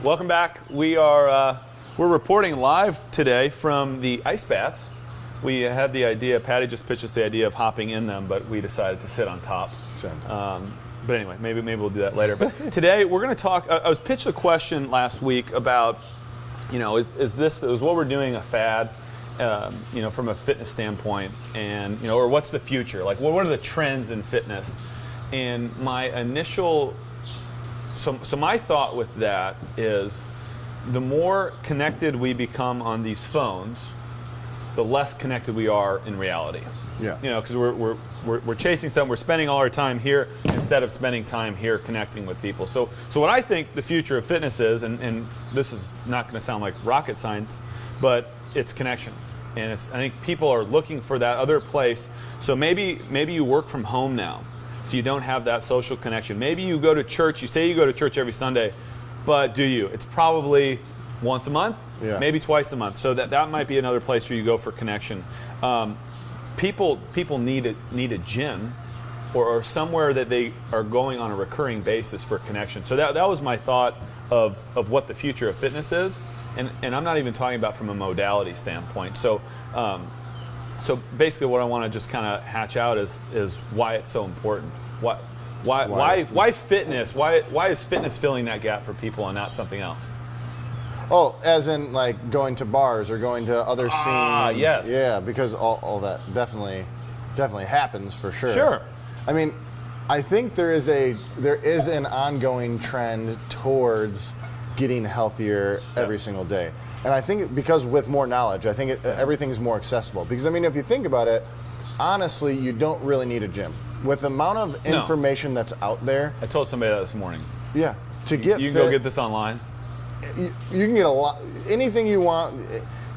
Welcome back. We're reporting live today from the ice baths. We had the idea, Patty just pitched us the idea of hopping in them, but we decided to sit on top. But anyway, maybe we'll do that later. But today we're going to talk. I was pitched a question last week about, is what we're doing a fad, from a fitness standpoint, and or what's the future? Like, what are the trends in fitness? And my initial, so my thought with that is, the more connected we become on these phones, the less connected we are in reality. Yeah. Because we're chasing something. We're spending all our time here instead of spending time here connecting with people. So what I think the future of fitness is, and this is not going to sound like rocket science, but it's connection. And I think people are looking for that other place. So maybe you work from home now, so you don't have that social connection. Maybe you go to church. You say you go to church every Sunday, but do you? It's probably once a month, maybe twice a month. So that might be another place where you go for connection. People need a gym or somewhere that they are going on a recurring basis for connection. So that was my thought of what the future of fitness is. And I'm not even talking about from a modality standpoint. So basically what I want to just kind of hatch out is why it's so important. Why fitness? Why is fitness filling that gap for people and not something else? Oh, as in like going to bars or going to other scenes. Yes. Yeah, because all that definitely happens for sure. Sure. I mean, I think there is an ongoing trend towards getting healthier every single day. And I think because with more knowledge, I think everything is more accessible. Because I mean, if you think about it, honestly, you don't really need a gym. With the amount of information that's out there. I told somebody that this morning. Yeah. To get you can fit, go get this online. You can get a lot, anything you want.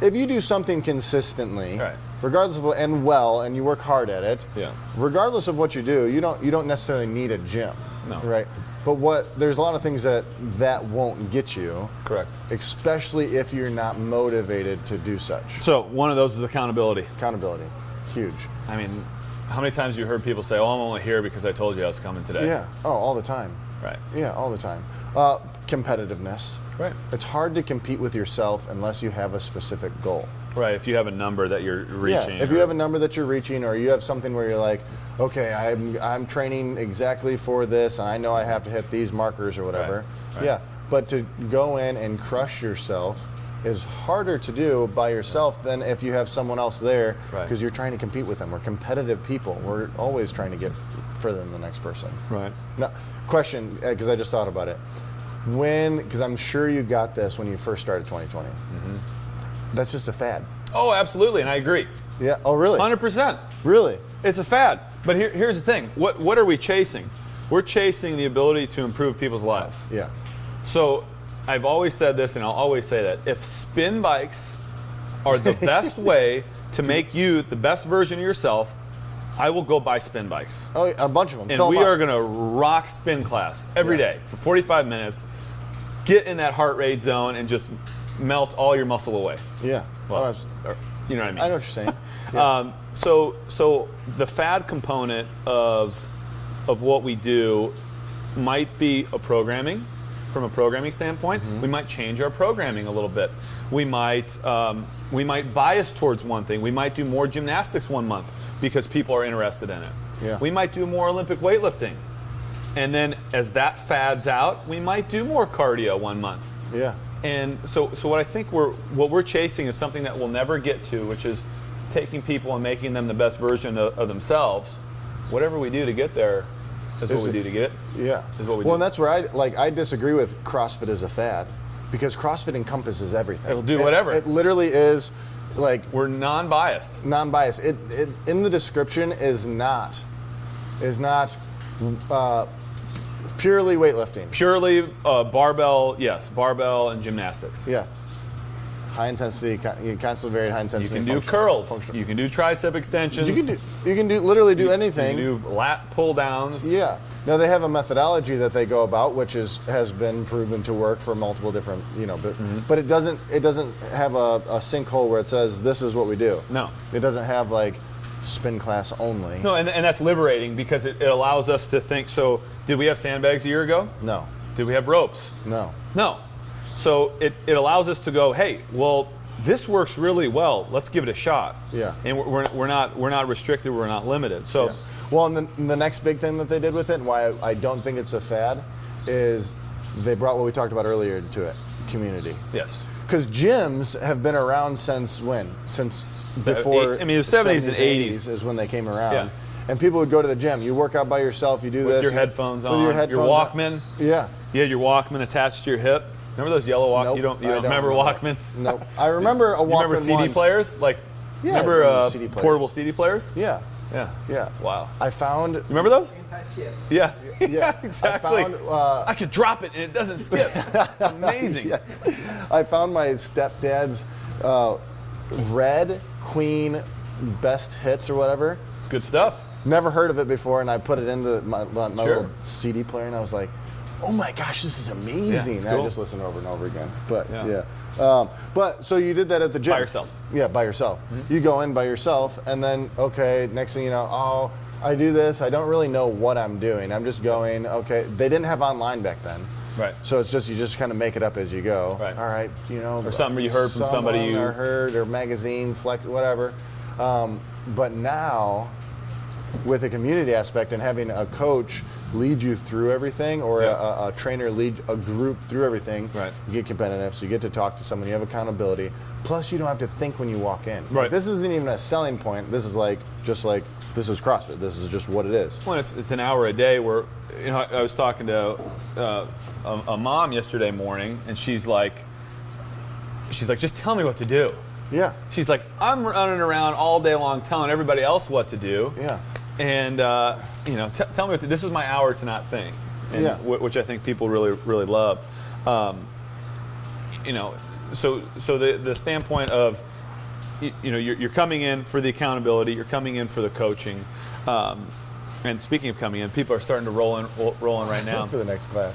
If you do something consistently, regardless of and you work hard at it, regardless of what you do, you don't necessarily need a gym, right? But there's a lot of things that won't get you, correct, especially if you're not motivated to do such. So one of those is accountability. Accountability, huge. I mean, how many times have you heard people say, "Oh, I'm only here because I told you I was coming today"? Yeah. Oh, all the time. Right. Yeah, all the time. Competitiveness. Right. It's hard to compete with yourself unless you have a specific goal. Right. If you have a number that you're reaching. Yeah. If you have a number that you're reaching, or you have something where you're like, okay, I'm training exactly for this, and I know I have to hit these markers or whatever. Right. Yeah. But to go in and crush yourself is harder to do by yourself than if you have someone else there, because you're trying to compete with them. We're competitive people. We're always trying to get further than the next person. Right. Now, question, because I just thought about it. Because I'm sure you got this when you first started 2020. Mm-hmm. That's just a fad. Oh, absolutely, and I agree. Yeah. Oh, really? 100%. Really? It's a fad. But here's the thing. What are we chasing? We're chasing the ability to improve people's lives. Yeah. So I've always said this, and I'll always say that. If spin bikes are the best way to make you the best version of yourself, I will go buy spin bikes. Oh, a bunch of them. And we are going to rock spin class every day for 45 minutes. Get in that heart rate zone and just melt all your muscle away. Yeah. Well, you know what I mean? I know what you're saying. Yeah. So the fad component of what we do might be from a programming standpoint. Mm-hmm. We might change our programming a little bit. We might bias towards one thing. We might do more gymnastics one month because people are interested in it. Yeah. We might do more Olympic weightlifting. And then as that fads out, we might do more cardio one month. Yeah. And so what I think what we're chasing is something that we'll never get to, which is taking people and making them the best version of themselves. Whatever we do to get there is what we do to get it. Yeah. Is what we do. Well, and that's where I disagree with CrossFit as a fad, because CrossFit encompasses everything. It'll do whatever. It literally is like, we're non-biased. Non-biased. It in the description is not purely weightlifting. Purely barbell, yes, barbell and gymnastics. Yeah. High intensity, constantly varied high intensity. You can do curls. You can do tricep extensions. You can literally do anything. You can do lat pull downs. Yeah. Now they have a methodology that they go about, which has been proven to work for multiple different, but it doesn't have a sinkhole where it says this is what we do. No. It doesn't have like spin class only. No, and that's liberating because it allows us to think. So, did we have sandbags a year ago? No. Did we have ropes? No. No. So it allows us to go, hey, well, this works really well. Let's give it a shot. Yeah. And we're not restricted. We're not limited. So. Yeah. Well, and the next big thing that they did with it, and why I don't think it's a fad, is they brought what we talked about earlier to it, community. Yes. Because gyms have been around since when? Since before. I mean, the 70s and 80s is when they came around. Yeah. And people would go to the gym. You work out by yourself. You do this With your headphones on. With your Your Walkman. Yeah. You had your Walkman attached to your hip. Remember those yellow Walkmans? Nope, You don't remember Walkmans? Nope. I remember a Walkman. You remember CD once. players? Like, Yeah, I remember remember CD players. portable CD players? Yeah. Yeah. Yeah. That's wild. I found. You remember those? Anti-skip. Yeah. Yeah. exactly. I found. I could drop it and it doesn't skip. Amazing. Yes. I found my stepdad's Red Queen Best Hits or whatever. It's good stuff. Never heard of it before, and I put it into my Sure. little CD player, and I was like, "Oh my gosh, this is amazing!" it's And cool. I just listened over and over again. But Yeah. but so you did that at the gym By yourself. Yeah, by yourself. You go in by yourself, and then okay, next thing you know, oh, I do this. I don't really know what I'm doing. I'm just going. Okay, they didn't have online back then. Right. So it's just you just kind of make it up as you go. Right. All right, you know, Or something you heard from somebody someone you- or heard or magazine, flex, whatever. But now, with a community aspect and having a coach lead you through everything, or Yeah. a trainer lead a group through everything, Right. you get competitive, so you get to talk to someone, you have accountability. Plus, you don't have to think when you walk in. Right. Like, this isn't even a selling point. This is just like this is CrossFit. This is just what it is. Well, it's an hour a day where, you know, I was talking to a mom yesterday morning, and she's like, just tell me what to do. Yeah. She's like, I'm running around all day long telling everybody else what to do. Yeah. And, you know, tell me what to, this is my hour to not think. And Yeah. which I think people really, really love. You know, so the standpoint of, you know, you're coming in for the accountability, you're coming in for the coaching. And speaking of coming in, people are starting to roll in right now. For the next class.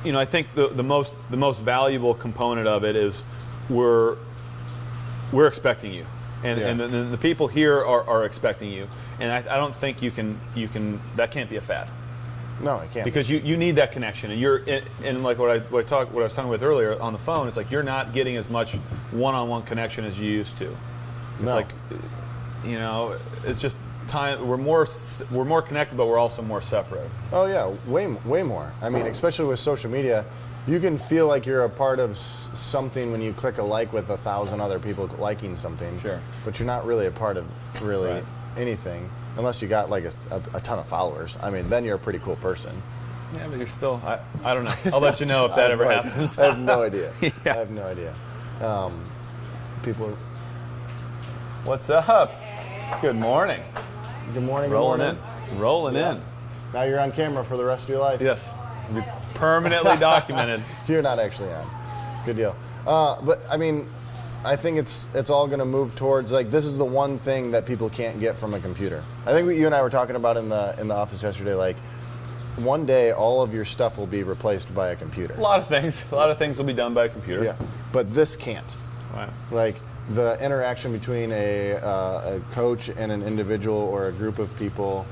You know, I think the most valuable component of it is we're expecting you, and the people here are expecting you, and I don't think you can that can't be a fad, No, I can't. because you need that connection, and like what I was talking with earlier on the phone, it's like you're not getting as much one-on-one connection as you used to. It's No. like, you know, it's just time. We're more connected, but we're also more separate. Oh yeah, way more. I mean, especially with social media, you can feel like you're a part of something when you click a like with 1,000 other people liking something. Sure. But you're not really a part of Right. anything unless you got like a ton of followers. I mean, then you're a pretty cool person. Yeah, but you're still. I don't know. I'll let you know if that ever happens. I have no idea. Yeah. I have no idea. People. What's up? Good morning. Good morning. Rolling good morning. in. Rolling in. Now you're on camera for the rest of your life. Yes. Be permanently documented. You're not actually on. Good deal. But I mean, I think it's all going to move towards, like, this is the one thing that people can't get from a computer. I think what you and I were talking about in the office yesterday, like, one day all of your stuff will be replaced by a computer. A lot of things will be done by a computer. Yeah. But this can't. Right. Like, the interaction between a coach and an individual or a group of people,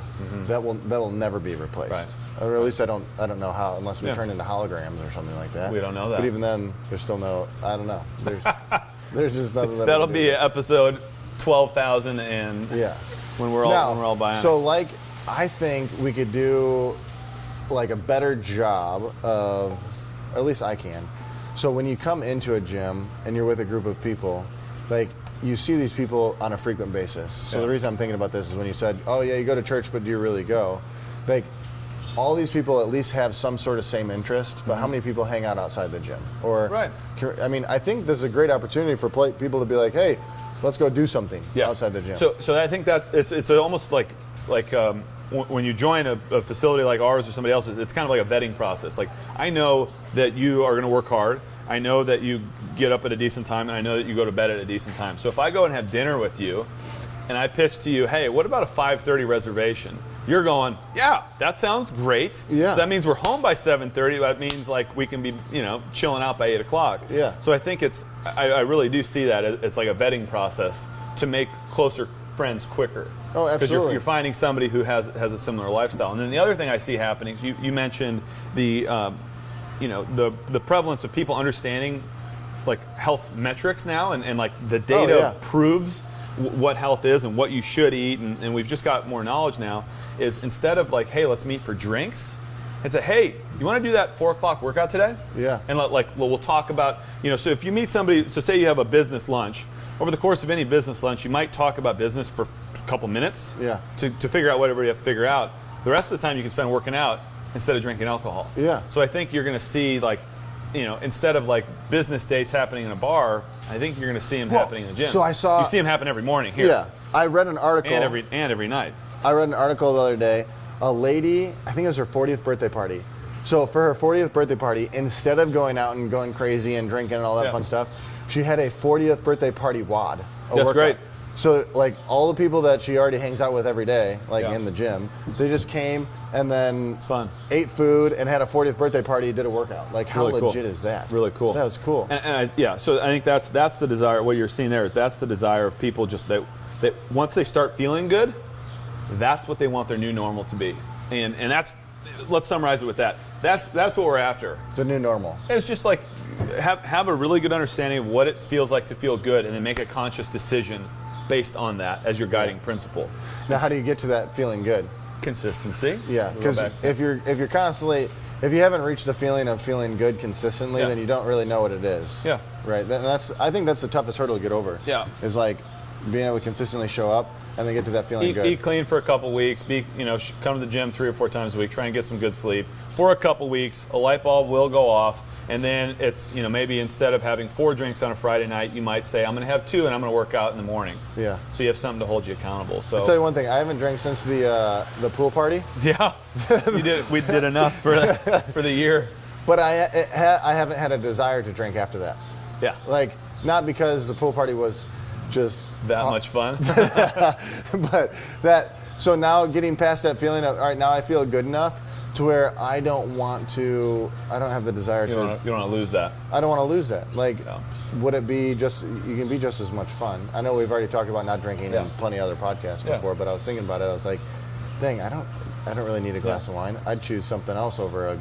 that will never be replaced. Right. Or at least I don't know how, unless we Yeah. turn into holograms or something like that. We don't know that. But even then, there's still no. I don't know. There's just nothing that That'll will be do. episode 12,000 and Yeah. when we're all bionic. So, like, I think we could do like a better job of, or at least I can. So when you come into a gym and you're with a group of people, like, you see these people on a frequent basis. So Yeah. the reason I'm thinking about this is when you said, oh yeah, you go to church, but do you really go? Like, all these people at least have some sort of same interest, but how many people hang out outside the gym? Or, Right. I mean, I think this is a great opportunity for people to be like, hey, let's go do something Yes. outside the gym. So I think that it's almost like when you join a facility like ours or somebody else's, it's kind of like a vetting process. Like, I know that you are going to work hard. I know that you get up at a decent time, and I know that you go to bed at a decent time. So if I go and have dinner with you, and I pitch to you, hey, what about a 5:30 reservation? You're going, yeah, that sounds great. Yeah. So that means we're home by 7:30. That means like we can be, chilling out by 8 o'clock. Yeah. So I think I really do see that it's like a vetting process to make closer friends quicker. Oh, Because absolutely. you're finding somebody who has a similar lifestyle. And then the other thing I see happening, you mentioned the the prevalence of people understanding like health metrics now, and like the data yeah. proves what health is and what you should eat, and we've just got more knowledge now, is instead of like, hey, let's meet for drinks, it's a, hey, you want to do that 4 o'clock workout today? Yeah. And we'll talk about, so if you meet somebody, so say you have a business lunch, over the course of any business lunch, you might talk about business for a couple minutes Yeah. to figure out whatever you have to figure out. The rest of the time you can spend working out instead of drinking alcohol. Yeah. So I think you're going to see like, instead of like business dates happening in a bar, I think you're going to see them happening in the gym. so I saw- you see them happen every morning here. Yeah. I read an article. And every night. I read an article the other day. A lady, I think it was her 40th birthday party. So for her 40th birthday party, instead of going out and going crazy and drinking and all that Yeah. fun stuff, she had a 40th birthday party WOD. That's workout. great. So like all the people that she already hangs out with every day, like Yeah. in the gym, they just came and then It's fun. ate food and had a 40th birthday party, did a workout. Like how Really cool. legit is that? Really cool. That was cool. So I think that's the desire. What you're seeing there is that's the desire of people, just that once they start feeling good, that's what they want their new normal to be. And that's, let's summarize it with that. That's what we're after. The new normal. It's just like have a really good understanding of what it feels like to feel good, and then make a conscious decision based on that as your guiding principle. Now how do you get to that feeling good? Consistency. Yeah, We'll go because back. if you're constantly, if you haven't reached the feeling of feeling good consistently, Yeah. then you don't really know what it is. Yeah. Right. I think that's the toughest hurdle to get over. Yeah. Is like being able to consistently show up and then get to that feeling good. Eat clean for a couple weeks. Come to the gym 3 or 4 times a week. Try and get some good sleep. For a couple weeks, a light bulb will go off, and then it's maybe instead of having 4 drinks on a Friday night, you might say I'm going to have 2 and I'm going to work out in the morning. Yeah. So you have something to hold you accountable. So I'll tell you one thing. I haven't drank since the pool party, yeah, we did enough for the year. but I haven't had a desire to drink after that. Yeah. Like not because the pool party was just That much fun. but that, so now getting past that feeling of, all right, now I feel good enough to where I don't have the desire You to, don't want to lose that. I don't want to lose that. Like, Yeah. would it be just, you can be just as much fun. I know we've already talked about not drinking Yeah. in plenty of other podcasts Yeah. before, but I was thinking about it. I was like, dang, I don't really need a glass of wine. I'd choose something else over a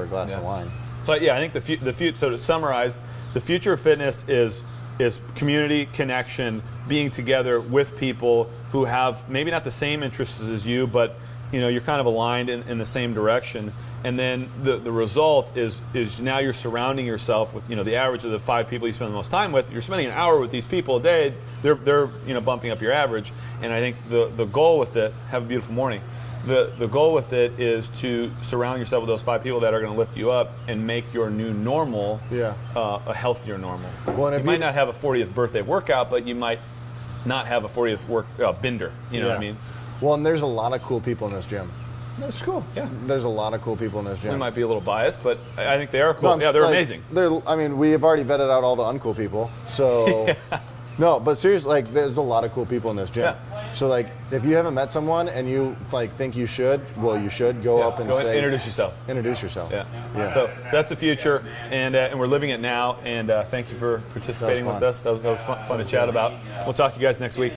glass of Yeah. wine. So yeah, I think the future. So to summarize, the future of fitness is community, connection, being together with people who have maybe not the same interests as you, but you're kind of aligned in the same direction. And then the result is now you're surrounding yourself with the average of the 5 people you spend the most time with. You're spending an hour with these people a day. They're bumping up your average. And I think the goal with it, have a beautiful morning. The goal with it is to surround yourself with those 5 people that are going to lift you up and make your new normal a healthier normal. Well, and if you might not have a 40th birthday workout, but you might not have a 40th bender. You know what I mean? Well, and there's a lot of cool people in this gym. That's cool. Yeah. There's a lot of cool people in this gym. We might be a little biased, but I think they are cool. No, Yeah, they're like, amazing. We have already vetted out all the uncool people. So, no, but seriously, like, there's a lot of cool people in this gym. Yeah. So, like, if you haven't met someone and you think you should, you should go up and Go ahead, say, introduce yourself. Introduce yourself. Yeah. Yeah. So that's the future, and we're living it now. And thank you for participating That was with us. That was fun to chat about. We'll talk to you guys next week.